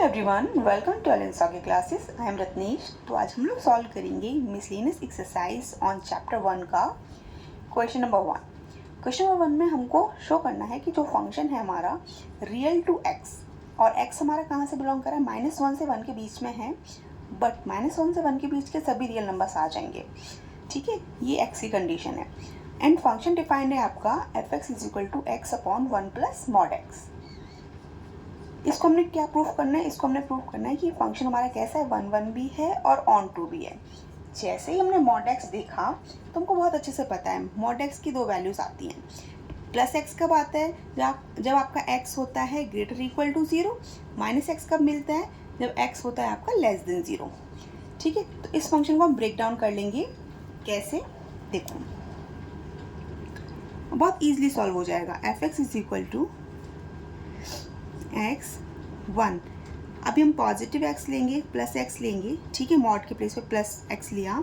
Everyone, welcome to एलेंसा के classes. I am Ratnesh. तो आज हम लोग सॉल्व करेंगे मिसलेनियस एक्सरसाइज ऑन चैप्टर 1 का क्वेश्चन नंबर 1। क्वेश्चन नंबर 1 में हमको शो करना है कि जो फंक्शन है हमारा रियल टू एक्स, और एक्स हमारा कहाँ से बिलोंग कर रहा है, -1 से 1 के बीच में है, बट -1 से 1 के बीच के सभी रियल नंबर्स आ जाएंगे। ठीक है, ये एक्स की कंडीशन है। एंड फंक्शन डिफाइंड है आपका f(x) = x upon 1 plus mod x. इसको हमने क्या प्रूफ करना है, इसको हमने प्रूफ करना है कि फंक्शन हमारा कैसा है, 1 भी है और ऑन टू भी है। जैसे ही हमने मॉड एक्स देखा तो हमको बहुत अच्छे से पता है मॉड एक्स की दो वैल्यूज आती हैं। प्लस एक्स कब आता है, जब आपका एक्स होता है greater equal to 0। Minus x कब मिलता है, जब एक्स होता है आपका लेस देन 0। ठीक है, तो इस फंक्शन को हम ब्रेक डाउन कर लेंगे। कैसे, देखो बहुत ईजिली सॉल्व हो जाएगा। f(x) = x1। अभी हम पॉजिटिव x लेंगे, प्लस x लेंगे। ठीक है, मॉड के प्लेस पे प्लस x लिया,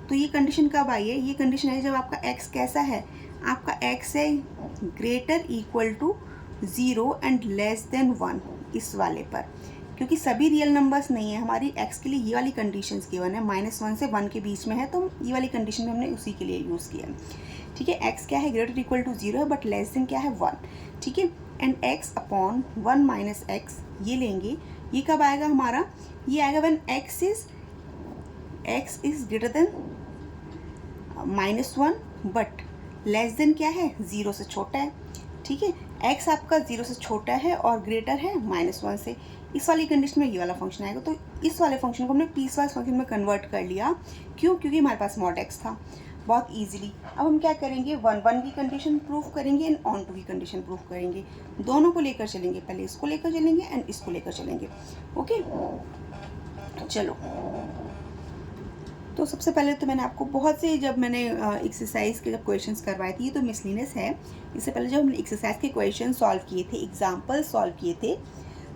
तो ये कंडीशन कब आई है, ये कंडीशन है जब आपका x कैसा है, आपका x है greater equal to 0 and less than 1, इस वाले पर। क्योंकि सभी रियल नंबर्स नहीं है हमारी x के लिए, ये वाली कंडीशंस गिवन है, -1 से 1 के बीच में है, तो ये वाली कंडीशन में हमने उसी के लिए यूज़ किया है। ठीक है, x क्या है, ग्रेटर इक्वल टू 0 है, बट लेस देन क्या है 1। ठीक है, and x upon 1 minus x ये लेंगे। ये कब आएगा हमारा, ये आएगा when x is greater than -1 but less than क्या है, 0 से छोटा है। ठीक है, x आपका 0 से छोटा है और ग्रेटर है -1 से। इस वाली कंडीशन में ये वाला फंक्शन आएगा। तो इस वाले फंक्शन को हमने पीसवाइज फंक्शन में कन्वर्ट कर लिया। क्यों, क्योंकि हमारे पास मॉड x था, बहुत इजीली। अब हम क्या करेंगे, 1 की कंडीशन प्रूफ करेंगे एंड ऑन टू की कंडीशन प्रूफ करेंगे। दोनों को लेकर चलेंगे, पहले इसको लेकर चलेंगे एंड इसको लेकर चलेंगे। ओके, चलो। तो सबसे पहले तो मैंने आपको बहुत से, जब मैंने एक्सरसाइज के जब क्वेश्चंस करवाए थे, ये तो मिसलिनियस है। इससे पहले जब हमने एक्सरसाइज के क्वेश्चन सॉल्व किए थे, एग्जाम्पल सॉल्व किए थे,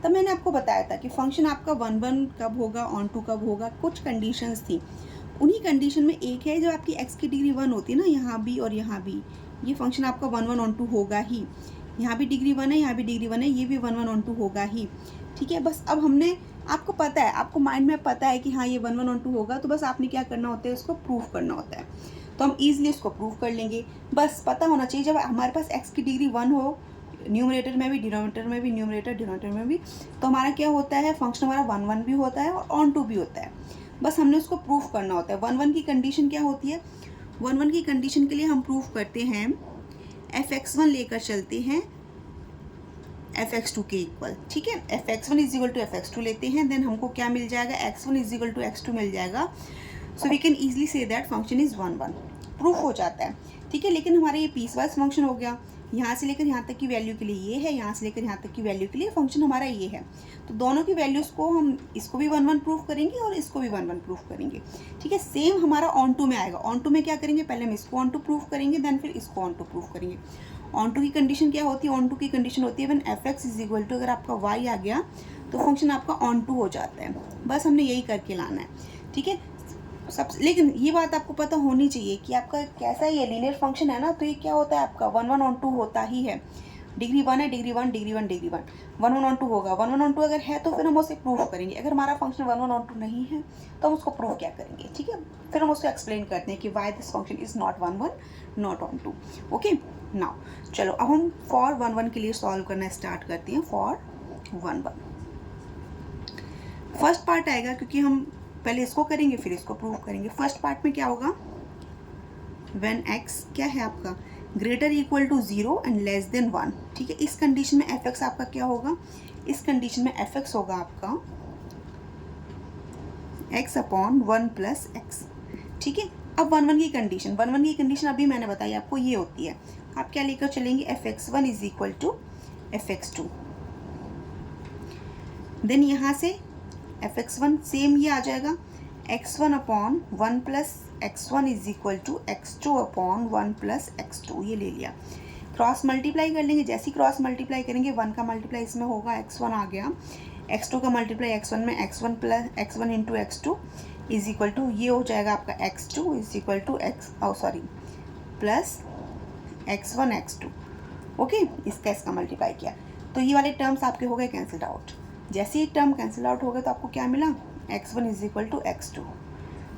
तब मैंने आपको बताया था कि फंक्शन आपका 1 कब होगा, ऑन टू कब होगा, कुछ कंडीशंस थी। उन्हीं कंडीशन में एक है जब आपकी x की डिग्री 1 होती है ना, यहाँ भी और यहाँ भी, ये फंक्शन आपका 1 ऑन टू होगा ही। यहाँ भी डिग्री 1 है, यहाँ भी डिग्री 1 है, ये भी 1 ऑन टू होगा ही। ठीक है, बस अब हमने, आपको पता है, आपको माइंड में पता है कि हाँ ये 1 ऑन टू होगा, तो बस आपने क्या करना होता है, उसको प्रूफ करना होता है। तो हम ईजिली उसको प्रूफ कर लेंगे। बस पता होना चाहिए, जब हमारे पास x की डिग्री 1 हो, न्यूमरेटर में भी, डिनोमिनेटर में भी, न्यूमरेटर डिनोमिनेटर में भी, तो हमारा क्या होता है, फंक्शन हमारा 1 भी होता है और ऑन टू भी होता है। बस हमने उसको प्रूफ करना होता है। 1 की कंडीशन क्या होती है, 1 की कंडीशन के लिए हम प्रूफ करते हैं, f(x1) लेकर चलते हैं f(x2) के इक्वल। ठीक है, f(x1) = f(x2) लेते हैं, देन हमको क्या मिल जाएगा, x1 = x2 मिल जाएगा। So we can easily say that function is 1 proof हो जाता है। ठीक है, लेकिन हमारा ये पीसवाइज फंक्शन हो गया, यहाँ से लेकर यहाँ तक की वैल्यू के लिए ये है, यहाँ से लेकर यहाँ तक की वैल्यू के लिए फंक्शन हमारा ये है। तो दोनों की वैल्यूज़ को हम, इसको भी 1 प्रूफ करेंगे और इसको भी 1 प्रूफ करेंगे। ठीक है, सेम हमारा ऑन टू में आएगा। ऑन टू में क्या करेंगे, पहले हम इसको ऑन टू प्रूफ करेंगे, देन फिर इसको ऑन टू प्रूफ करेंगे। ऑन टू की कंडीशन क्या होती है, ऑन टू की कंडीशन होती है व्हेन f(x) = अगर आपका y आ गया तो फंक्शन आपका ऑन टू हो जाता है। बस हमने यही करके लाना है। ठीक है, लेकिन ये बात आपको पता होनी चाहिए कि आपका कैसा ये लीनियर फंक्शन है ना, तो ये क्या होता है आपका 1 ऑन टू होता ही है। डिग्री 1 है, degree 1, degree 1, degree 1, 1 onto होगा। 1 ऑन टू अगर है तो फिर हम उसे प्रूफ करेंगे। अगर हमारा फंक्शन 1 ऑन टू नहीं है तो हम उसको प्रूफ क्या करेंगे। ठीक है, फिर हम उसको एक्सप्लेन करते हैं कि why this function is not 1 not onto. Okay, now चलो अब हम फॉर 1 के लिए सॉल्व करना स्टार्ट करते हैं। फॉर 1 फर्स्ट पार्ट आएगा, क्योंकि हम पहले इसको करेंगे फिर इसको प्रूव करेंगे। फर्स्ट पार्ट में क्या होगा, व्हेन x क्या है आपका greater equal to 0 and less than 1। ठीक है, इस कंडीशन में f(x) आपका क्या होगा, इस कंडीशन में f(x) होगा आपका x अपॉन 1 प्लस एक्स। ठीक है, अब 1 की कंडीशन अभी मैंने बताई आपको, ये होती है। आप क्या लेकर चलेंगे, f(x1) = f(x2), देन यहाँ से f(x1) सेम ये आ जाएगा, x1 upon 1 plus x1 = x2 upon 1 plus x2, ये ले लिया। क्रॉस मल्टीप्लाई कर लेंगे, जैसे ही क्रॉस मल्टीप्लाई करेंगे 1 का मल्टीप्लाई इसमें होगा, x1 आ गया, x2 का मल्टीप्लाई x1 में, x1 plus x1 into x2 = ये हो जाएगा आपका x2 = plus x1 x2। Okay, इसका मल्टीप्लाई किया तो ये वाले टर्म्स आपके हो गए कैंसिल्ड आउट। जैसे ही टर्म कैंसिल आउट हो गया तो आपको क्या मिला, x1 is equal to x2।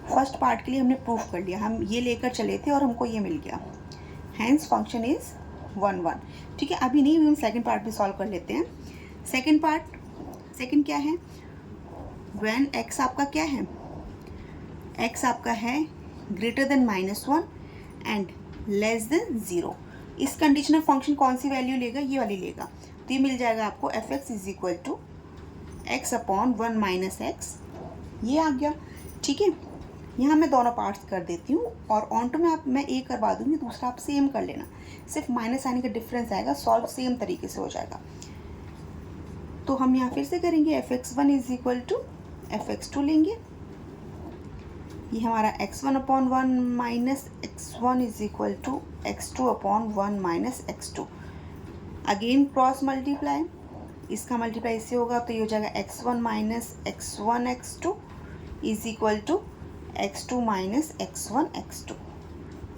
First part के लिए हमने प्रूफ कर लिया, हम ये लेकर चले थे और हमको ये मिल गया, हैंस फंक्शन इज 1 1। ठीक है, अभी नहीं, हम सेकेंड पार्ट भी सॉल्व कर लेते हैं। सेकेंड क्या है, व्हेन x आपका क्या है, x आपका है greater than -1 and less then 0। इस कंडीशनल फंक्शन कौन सी वैल्यू लेगा, ये वाली लेगा। तो ये मिल जाएगा आपको f(x) is equal to x upon 1 minus x, ये आ गया। ठीक है, यहाँ मैं दोनों पार्ट्स कर देती हूँ और ऑन टू में मैं ए करवा दूँगी, दूसरा आप सेम कर लेना, सिर्फ माइनस आने का डिफरेंस आएगा, सॉल्व सेम तरीके से हो जाएगा। तो हम यहाँ फिर से करेंगे f(x1) is equal to f(x2) लेंगे, ये हमारा x1 upon 1 minus x1 is equal to x2 upon 1 minus x2। Again cross multiply, इसका मल्टीप्लाई इससे होगा तो ये हो जाएगा x1 minus x1 x2 is equal to x2 minus x1 x2।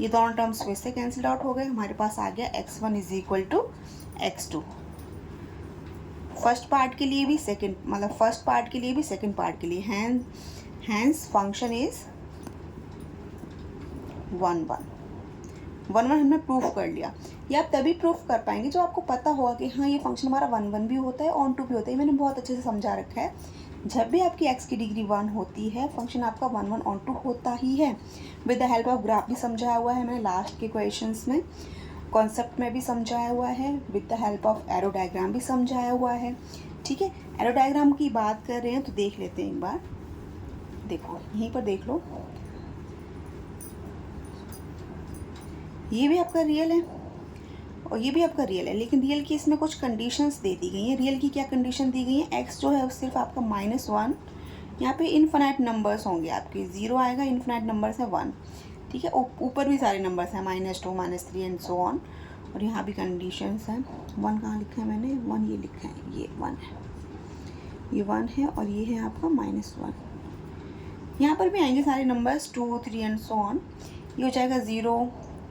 ये दोनों टर्म्स फिर से कैंसिल आउट हो गए, हमारे पास आ गया x1 is equal to x2। First part के लिए भी सेकंड, मतलब फर्स्ट पार्ट के लिए भी सेकंड पार्ट के लिए, हैंस फंक्शन इज 1 1 हमने प्रूफ कर लिया। ये आप तभी प्रूफ कर पाएंगे जो आपको पता होगा कि हाँ ये फंक्शन हमारा 1 1 भी होता है, ऑन टू भी होता है। मैंने बहुत अच्छे से समझा रखा है, जब भी आपकी x की डिग्री 1 होती है फंक्शन आपका 1 1 ऑन टू होता ही है। With the help of graph भी समझाया हुआ है मैंने लास्ट के क्वेश्चंस में, कॉन्सेप्ट में भी समझाया हुआ है, with the help of arrow diagram भी समझाया हुआ है। ठीक है, एरो डायग्राम की बात कर रहे हैं तो देख लेते हैं एक बार, देखो यहीं पर देख लो, ये भी आपका रियल है और ये भी आपका रियल है, लेकिन रियल की इसमें कुछ कंडीशंस दे दी गई हैं। रियल की क्या कंडीशन दी गई है, x जो है सिर्फ आपका -1, यहाँ पे इनफिनाइट नंबर्स होंगे आपके, 0 आएगा, इनफिनाइट नंबर्स है 1। ठीक है, ऊपर भी सारे नंबर्स हैं -2 -3 एंड सो ऑन, और यहाँ भी कंडीशंस हैं। 1 कहाँ लिखा है मैंने, 1 ये लिखा है, ये 1 है, ये 1 है और ये है आपका -1। यहाँ पर भी आएंगे सारे नंबर्स 2 3 एंड सो ऑन, ये हो जाएगा 0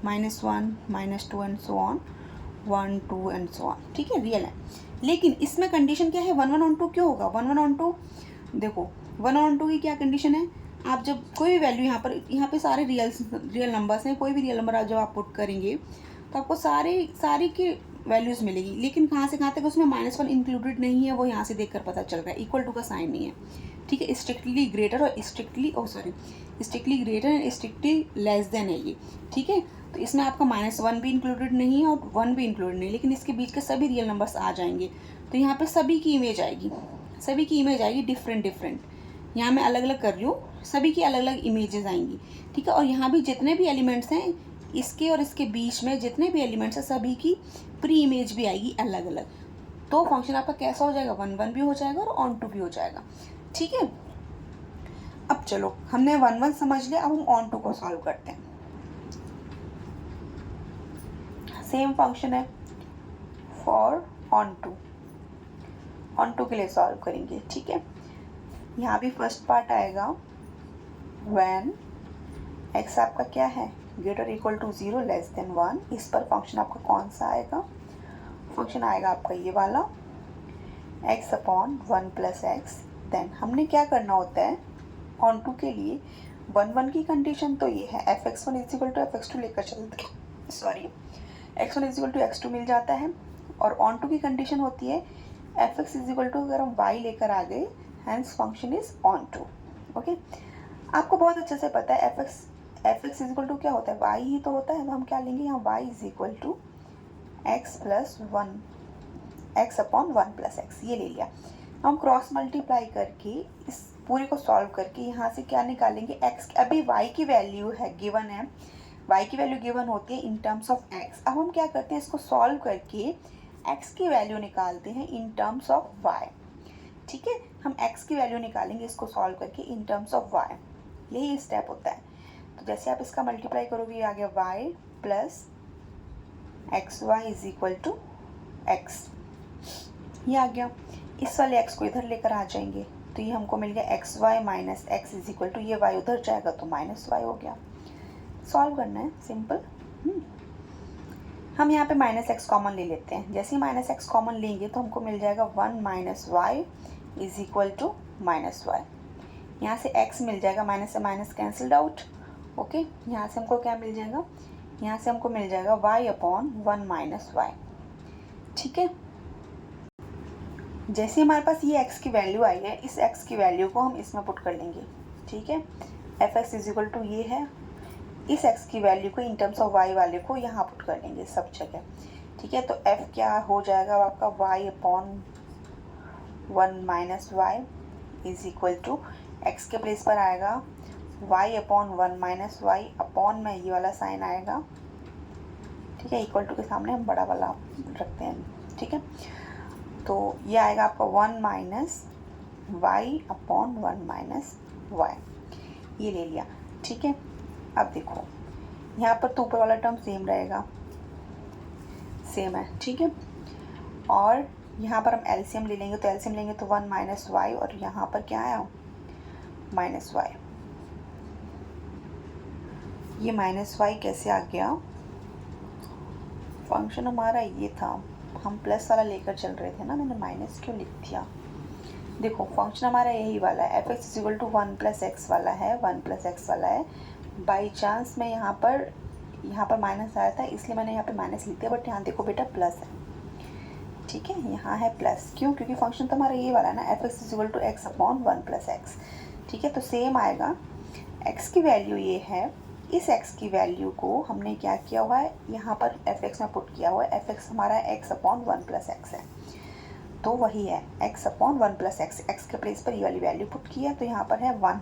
-1 -2 and so on, 1 2 and so on. ठीक है, रियल है, लेकिन इसमें कंडीशन क्या है, 1 1 ऑन 2 क्यों होगा, 1 1 ऑन 2, देखो 1 ऑन 2 की क्या कंडीशन है, आप जब कोई भी वैल्यू यहाँ पे सारे रियल नंबर्स हैं, कोई भी रियल नंबर जब आप पुट करेंगे तो आपको सारी की वैल्यूज़ मिलेगी, लेकिन कहाँ से कहाँ तक उसमें -1 इंक्लूडेड नहीं है, वो यहाँ से देखकर पता चल रहा है, इक्वल टू का साइन नहीं है। ठीक है, स्ट्रिक्टली ग्रेटर और strictly greater and strictly less than है ये। ठीक है, तो इसमें आपका -1 भी इंक्लूडेड नहीं है और 1 भी इंक्लूडेड नहीं है, लेकिन इसके बीच के सभी रियल नंबर्स आ जाएंगे, तो यहाँ पे सभी की इमेज आएगी डिफरेंट। यहाँ मैं अलग अलग कर रही हूँ, सभी की अलग अलग इमेजेस आएंगी। ठीक है, और यहाँ भी जितने भी एलिमेंट्स हैं, इसके और इसके बीच में जितने भी एलिमेंट्स हैं, सभी की प्री इमेज भी आएगी अलग अलग, तो फंक्शन आपका कैसा हो जाएगा, 1 1 भी हो जाएगा और ऑन टू भी हो जाएगा। ठीक है, अब चलो हमने 1 1 समझ लिया, अब हम ऑन टू को सॉल्व करते हैं। सेम फंक्शन है फॉर ऑन टू के लिए सॉल्व करेंगे। ठीक है, यहाँ भी फर्स्ट पार्ट आएगा, व्हेन x आपका क्या है, greater equal to 0 less than 1, इस पर फंक्शन आपका कौन सा आएगा, फंक्शन आएगा आपका ये वाला x upon 1 plus x. Then हमने क्या करना होता है ऑन टू के लिए, 1 1 की कंडीशन तो ये है, f(x1) is equal to f(x2) लेकर चलते हैं, sorry x1 is equal to x2 मिल जाता है, और ऑन टू की कंडीशन होती है f(x) इज इक्वल टू, अगर हम y लेकर आ गए, hence function is onto. Okay, आपको बहुत अच्छे से पता है f(x) इज इक्वल टू क्या होता है, y ही तो होता है, तो हम क्या लेंगे यहाँ y is equal to x plus 1, x upon 1 plus x, ये ले लिया। हम क्रॉस मल्टीप्लाई करके इस पूरे को सॉल्व करके यहाँ से क्या निकालेंगे, x, अभी y की वैल्यू है गिवन है, y की वैल्यू गिवन होती है इन टर्म्स ऑफ x। अब हम क्या करते हैं, इसको सॉल्व करके x की वैल्यू निकालते हैं इन टर्म्स ऑफ y। ठीक है, हम x की वैल्यू निकालेंगे इसको सॉल्व करके इन टर्म्स ऑफ y, यही स्टेप होता है। तो जैसे आप इसका मल्टीप्लाई करोगे, ये आ गया y plus xy is equal to x, ये आ गया। इस वाले x को इधर लेकर आ जाएंगे, तो ये हमको मिल गया xy minus x is equal to, ये y उधर जाएगा तो माइनस y हो गया। सॉल्व करना है, सिंपल। हम यहाँ पे -x कॉमन ले लेते हैं, जैसे ही -x कॉमन लेंगे तो हमको मिल जाएगा 1 minus y is equal to minus y. यहाँ से x मिल जाएगा, माइनस से माइनस कैंसल्ड आउट। ओके, यहाँ से हमको क्या मिल जाएगा, यहाँ से हमको मिल जाएगा y अपॉन 1 माइनस वाई। ठीक है, जैसे हमारे पास ये x की वैल्यू आई है, इस x की वैल्यू को हम इसमें पुट कर लेंगे। ठीक है, F x is equal to ये है, इस x की वैल्यू को इन टर्म्स ऑफ y वाले को यहाँ पुट कर लेंगे सब जगह। ठीक है, तो f क्या हो जाएगा आपका y upon 1 minus y is equal to x के प्लेस पर आएगा y upon 1 minus y, upon में ये वाला साइन आएगा। ठीक है, इक्वल टू के सामने हम बड़ा वाला रखते हैं। ठीक है, तो ये आएगा आपका 1 minus y upon 1 minus y, ये ले लिया। ठीक है, अब देखो यहाँ पर तो ऊपर वाला टर्म सेम रहेगा, सेम है। ठीक है, और यहाँ पर हम एलसीएम ले लेंगे, तो एलसीएम लेंगे तो 1 माइनस वाई, और यहाँ पर क्या आया माइनस वाई। ये माइनस वाई कैसे आ गया, फंक्शन हमारा ये था, हम प्लस वाला लेकर चल रहे थे ना, मैंने माइनस क्यों लिख दिया। देखो फंक्शन हमारा यही वाला है, F x is equal to 1 plus x वाला है, 1 प्लस एक्स वाला है। बाई चांस में यहाँ पर माइनस आया था, इसलिए मैंने यहाँ पे माइनस लिख दिया, बट यहाँ देखो बेटा प्लस है। ठीक है, यहाँ है प्लस, क्यों, क्योंकि फंक्शन तो हमारा ये वाला है ना, F x is equal to x upon 1 plus x. ठीक है, तो सेम आएगा, एक्स की वैल्यू ये है, इस x की वैल्यू को हमने क्या किया हुआ है, यहाँ पर एफ एक्स में पुट किया हुआ है। एफ एक्स हमारा x अपॉन 1 प्लस एक्स है, तो वही है x upon 1 plus x, x के प्लेस पर ये वाली वैल्यू पुट की है, तो यहाँ पर है 1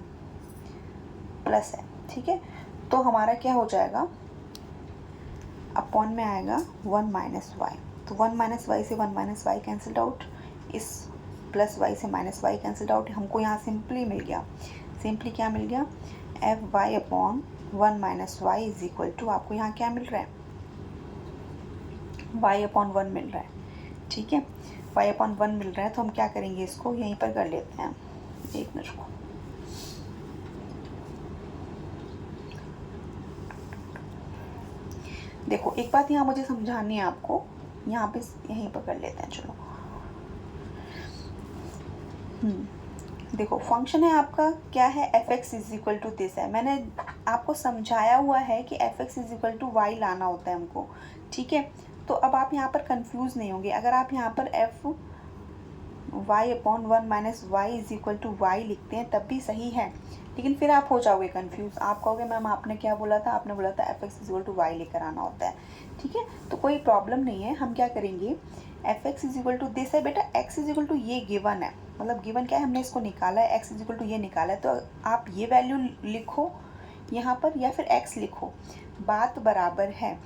प्लस है। ठीक है, तो हमारा क्या हो जाएगा, अपॉन में आएगा 1 माइनस वाई, तो 1 माइनस वाई से 1 माइनस वाई कैंसल्ड आउट, इस प्लस वाई से माइनस वाई कैंसल्ड आउट, हमको यहाँ सिंपली मिल गया, सिंपली क्या मिल गया, F y upon 1 minus y is equal to, आपको यहाँ क्या मिल रहा है, y अपॉन 1 मिल रहा है। ठीक है, y अपॉन 1 मिल रहा है, तो हम क्या करेंगे, इसको यहीं पर कर लेते हैं, एक मिनट को। देखो एक बात यहाँ मुझे समझानी है आपको, यहाँ पे यहीं पर कर लेते हैं, चलो। देखो फंक्शन है आपका क्या है, F x is equal to this है, मैंने आपको समझाया हुआ है कि F x is equal to y लाना होता है हमको। ठीक है, तो अब आप यहाँ पर कंफ्यूज नहीं होंगे, अगर आप यहाँ पर F y upon 1 minus y is equal to y लिखते हैं तब भी सही है, लेकिन फिर आप हो जाओगे कंफ्यूज, आप कहोगे मैम आपने क्या बोला था, आपने बोला था F x is equal to y लेकर आना होता है। ठीक है, तो कोई प्रॉब्लम नहीं है, हम क्या करेंगे, F x is equal to this है बेटा, एक्स इज इक्वल टू ये गिवन है, मतलब गिवन क्या है, हमने इसको निकाला है, एक्स इज इक्वल टू ये निकाला है, तो आप ये वैल्यू लिखो यहाँ पर या फिर एक्स लिखो, बात बराबर है।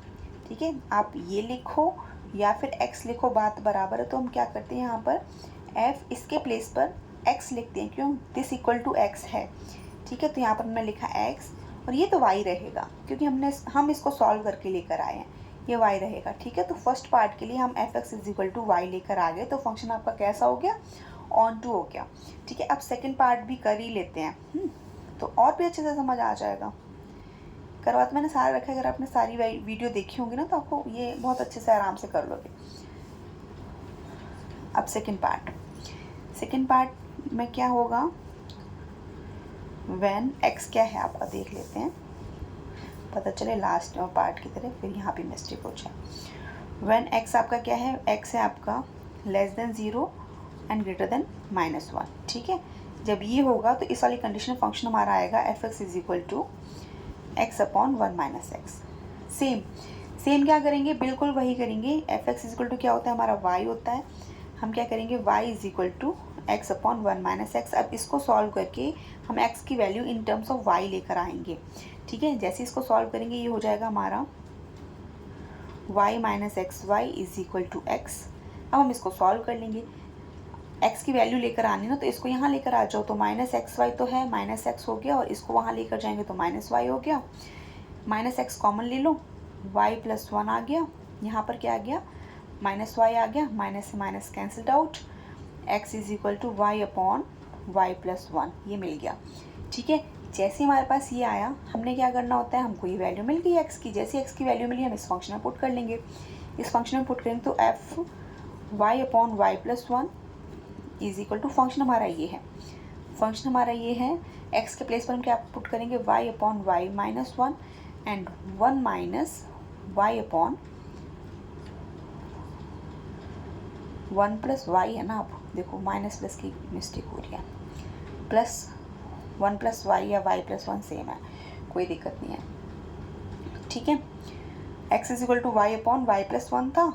ठीक है, आप ये लिखो या फिर एक्स लिखो, बात बराबर है। तो हम क्या करते हैं, यहाँ पर एफ इसके प्लेस पर एक्स लिखते हैं, क्यों, दिस इक्वल टू एक्स है। ठीक है, तो यहाँ पर हमने लिखा एक्स, और ये तो वाई रहेगा क्योंकि हम इसको सॉल्व करके लेकर आए हैं, ये वाई रहेगा। ठीक है, तो फर्स्ट पार्ट के लिए हम F x is equal to y लेकर आ गए, तो फंक्शन आपका कैसा हो गया, ऑन टू हो गया। ठीक है, अब सेकेंड पार्ट भी कर ही लेते हैं, तो और भी अच्छे से समझ आ जाएगा। करवा तो मैंने सारा रखा है, अगर आपने सारी वीडियो देखी होंगी ना तो आपको ये बहुत अच्छे से आराम से कर लोगे। अब सेकेंड पार्ट में क्या होगा, व्हेन x क्या है आपका देख लेते हैं, पता चले लास्ट पार्ट की तरह फिर यहाँ भी मिस्टेक हो जाए। व्हेन x आपका क्या है, x है आपका less than 0 and greater than -1। ठीक है, जब ये होगा तो इस वाली कंडीशन फंक्शन हमारा आएगा F x is equal to x upon 1 minus x. Same क्या करेंगे, बिल्कुल वही करेंगे, F x is equal to क्या होता है हमारा y होता है, हम क्या करेंगे y is equal to x upon 1 minus x. अब इसको सॉल्व करके हम x की value in terms of y लेकर आएंगे। ठीक है, जैसे इसको सॉल्व करेंगे ये हो जाएगा हमारा y minus x y is equal to x. अब हम इसको सॉल्व कर लेंगे, x की वैल्यू लेकर आनी ना, तो इसको यहाँ लेकर आ जाओ, तो माइनस एक्स वाई तो है, माइनस एक्स हो गया, और इसको वहाँ लेकर जाएंगे तो माइनस वाई हो गया, माइनस एक्स कॉमन ले लो, y प्लस 1 आ गया, यहाँ पर क्या आ गया, माइनस वाई आ गया, माइनस से minus cancelled out, x is equal to y upon y plus 1, ये मिल गया। ठीक है, जैसे हमारे पास ये आया, हमने क्या करना होता है, हमको ये वैल्यू मिल गई x की, जैसे x की वैल्यू मिली हम इस फंक्शन में पुट कर लेंगे, इस फंक्शन में पुट करेंगे तो F y upon y plus 1 is equal to function हमारा ये है, फंक्शन हमारा ये है, एक्स के प्लेस पर हम क्या पुट करेंगे, y upon y minus 1 and 1 minus y upon 1 plus y है ना। अब देखो माइनस प्लस की मिस्टेक हो रही है, प्लस 1 प्लस वाई या वाई प्लस 1 सेम है, कोई दिक्कत नहीं है, ठीक है। X is equal to y upon y plus 1 था,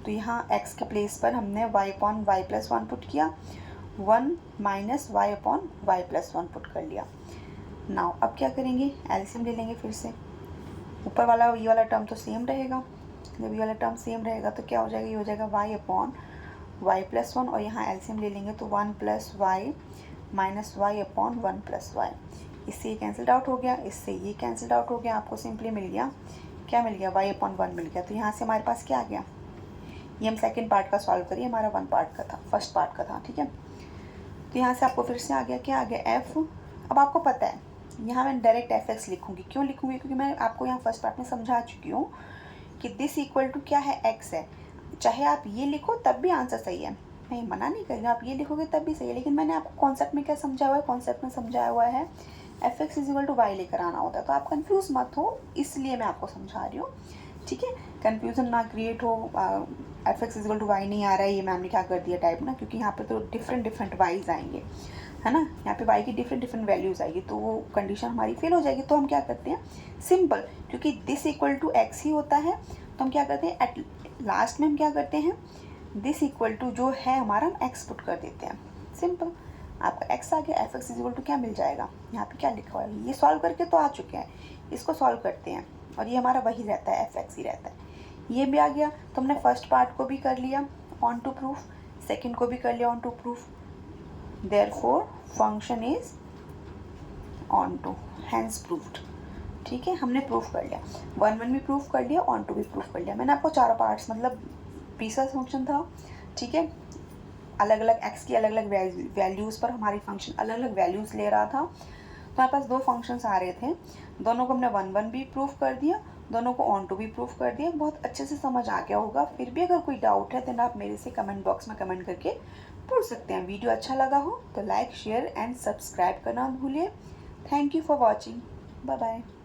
तो यहाँ एक्स के प्लेस पर हमने y upon y plus 1 put किया, 1 minus y upon y plus 1 put कर लिया। नाउ अब क्या करेंगे, एलसीएम ले लेंगे फिर से, ऊपर वाला ये वाला टर्म तो सेम रहेगा, जब ये वाला टर्म सेम रहेगा तो क्या हो जाएगा, ये हो जाएगा वाई अपॉन वाई प्लस 1 और यहाँ एलसीएम ले लेंगे तो 1 plus y minus y upon 1 plus y, इससे ये कैंसल्ड आउट हो गया, इससे ये कैंसल्ड आउट हो गया, आपको सिंपली मिल गया, क्या मिल गया, वाई अपॉन 1 मिल गया। तो यहाँ से हमारे पास क्या आ गया, ये हम सेकंड पार्ट का सॉल्व करिए, हमारा 1 पार्ट का था, फर्स्ट पार्ट का था, ठीक है। तो यहाँ से आपको फिर से आ गया, क्या आ गया, एफ। अब आपको पता है यहाँ मैं डायरेक्ट एफ एक्स लिखूँगी, क्यों लिखूँगी, क्योंकि मैं आपको यहाँ फर्स्ट पार्ट में समझा चुकी हूँ कि दिस इक्वल टू क्या है, एक्स है। चाहे आप ये लिखो तब भी आंसर सही है, मैं मना नहीं कर रही हूँ, आप ये लिखोगे तब भी सही है, लेकिन मैंने आपको कॉन्सेप्ट में क्या समझाया हुआ है, कॉन्सेप्ट में समझाया हुआ है F x is equal to y लेकर आना होता है, तो आप कंफ्यूज मत हो, इसलिए मैं आपको समझा रही हूँ, ठीक है। कंफ्यूजन ना क्रिएट हो, F x is equal to y नहीं आ रहा है, ये मैम ने क्या कर दिया टाइप ना, क्योंकि यहाँ पे तो डिफरेंट वाइज आएंगे, है ना, यहाँ पे वाई की डिफरेंट वैल्यूज़ आएगी, तो वो कंडीशन हमारी फेल हो जाएगी। तो हम क्या करते हैं, सिंपल, क्योंकि दिस इक्वल टू एक्स ही होता है, तो हम क्या करते हैं, एट लास्ट में हम क्या करते हैं, दिस इक्वल टू जो है हमारा हम एक्स पुट कर देते हैं, सिंपल, आपका एक्स आ गया, F x is equal to क्या मिल जाएगा, यहाँ पे क्या लिखा हुआ है, ये सॉल्व करके तो आ चुके हैं, इसको सॉल्व करते हैं, और ये हमारा वही रहता है, एफ एक्स ही रहता है, ये भी आ गया। तो हमने फर्स्ट पार्ट को भी कर लिया ऑन टू प्रूफ, सेकेंड को भी कर लिया onto proof, therefore function is onto, hence proved, ठीक है, हमने प्रूफ कर लिया, 1 भी प्रूफ कर लिया, ऑन टू भी प्रूफ कर लिया। मैंने आपको चारों पार्ट्स, मतलब पीसवाइज फंक्शन था, ठीक है, अलग अलग एक्स की अलग अलग वैल्यूज़ पर हमारी फंक्शन अलग अलग वैल्यूज़ ले रहा था, तो हमारे पास 2 फंक्शंस आ रहे थे, दोनों को हमने 1 भी प्रूफ कर दिया, दोनों को ऑन टू भी प्रूफ कर दिया, बहुत अच्छे से समझ आ गया होगा। फिर भी अगर कोई डाउट है तो आप मेरे से कमेंट बॉक्स में कमेंट करके पूछ सकते हैं। वीडियो अच्छा लगा हो तो लाइक शेयर एंड सब्सक्राइब करना मत भूलिए। Thank you for watching, bye bye.